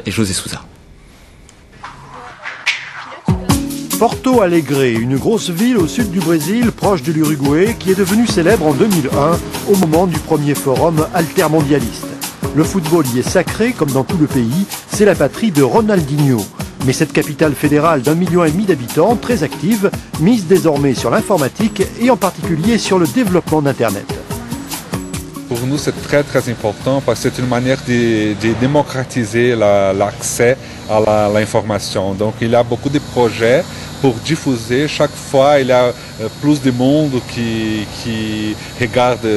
et José Sousa. Porto Alegre, une grosse ville au sud du Brésil, proche de l'Uruguay, qui est devenue célèbre en 2001 au moment du premier forum altermondialiste. Le football y est sacré, comme dans tout le pays, c'est la patrie de Ronaldinho. Mais cette capitale fédérale d'1,5 million d'habitants, très active, mise désormais sur l'informatique et en particulier sur le développement d'Internet. Pour nous, c'est très important parce que c'est une manière de démocratiser l'accès à l'information. Donc, il y a beaucoup de projets pour diffuser. Chaque fois, il y a plus de monde qui regarde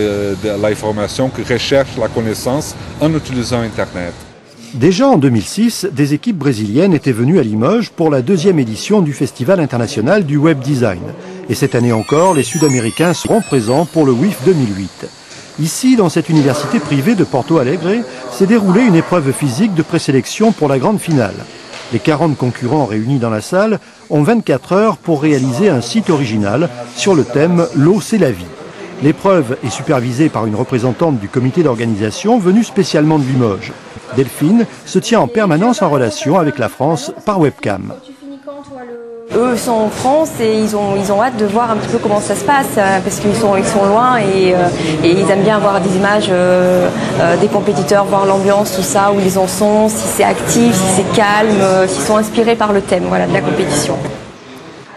l'information, qui recherche la connaissance en utilisant Internet. Déjà en 2006, des équipes brésiliennes étaient venues à Limoges pour la 2e édition du Festival international du web design. Et cette année encore, les Sud-Américains seront présents pour le WIF 2008. Ici, dans cette université privée de Porto Alegre, s'est déroulée une épreuve physique de présélection pour la grande finale. Les 40 concurrents réunis dans la salle ont 24 heures pour réaliser un site original sur le thème « L'eau, c'est la vie ». L'épreuve est supervisée par une représentante du comité d'organisation venue spécialement de Limoges. Delphine se tient en permanence en relation avec la France par webcam. Eux sont en France et ils ont hâte de voir un petit peu comment ça se passe parce qu'ils sont loin et ils aiment bien voir des images des compétiteurs, voir l'ambiance, tout ça, où ils en sont, si c'est actif, si c'est calme, s'ils sont inspirés par le thème de la compétition.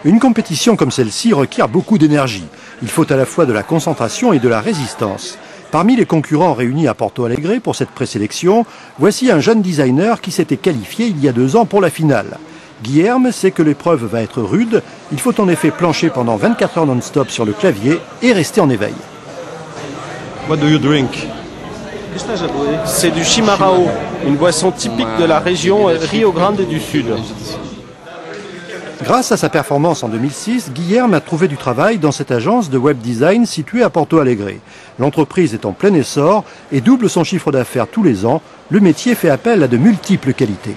Une compétition comme celle-ci requiert beaucoup d'énergie. Il faut à la fois de la concentration et de la résistance. Parmi les concurrents réunis à Porto Alegre pour cette présélection, voici un jeune designer qui s'était qualifié il y a 2 ans pour la finale. Guilherme sait que l'épreuve va être rude. Il faut en effet plancher pendant 24 heures non-stop sur le clavier et rester en éveil. What do you drink? C'est du chimarrão, une boisson typique de la région Rio Grande du Sud. Grâce à sa performance en 2006, Guilherme a trouvé du travail dans cette agence de web design située à Porto Alegre. L'entreprise est en plein essor et double son chiffre d'affaires tous les ans. Le métier fait appel à de multiples qualités.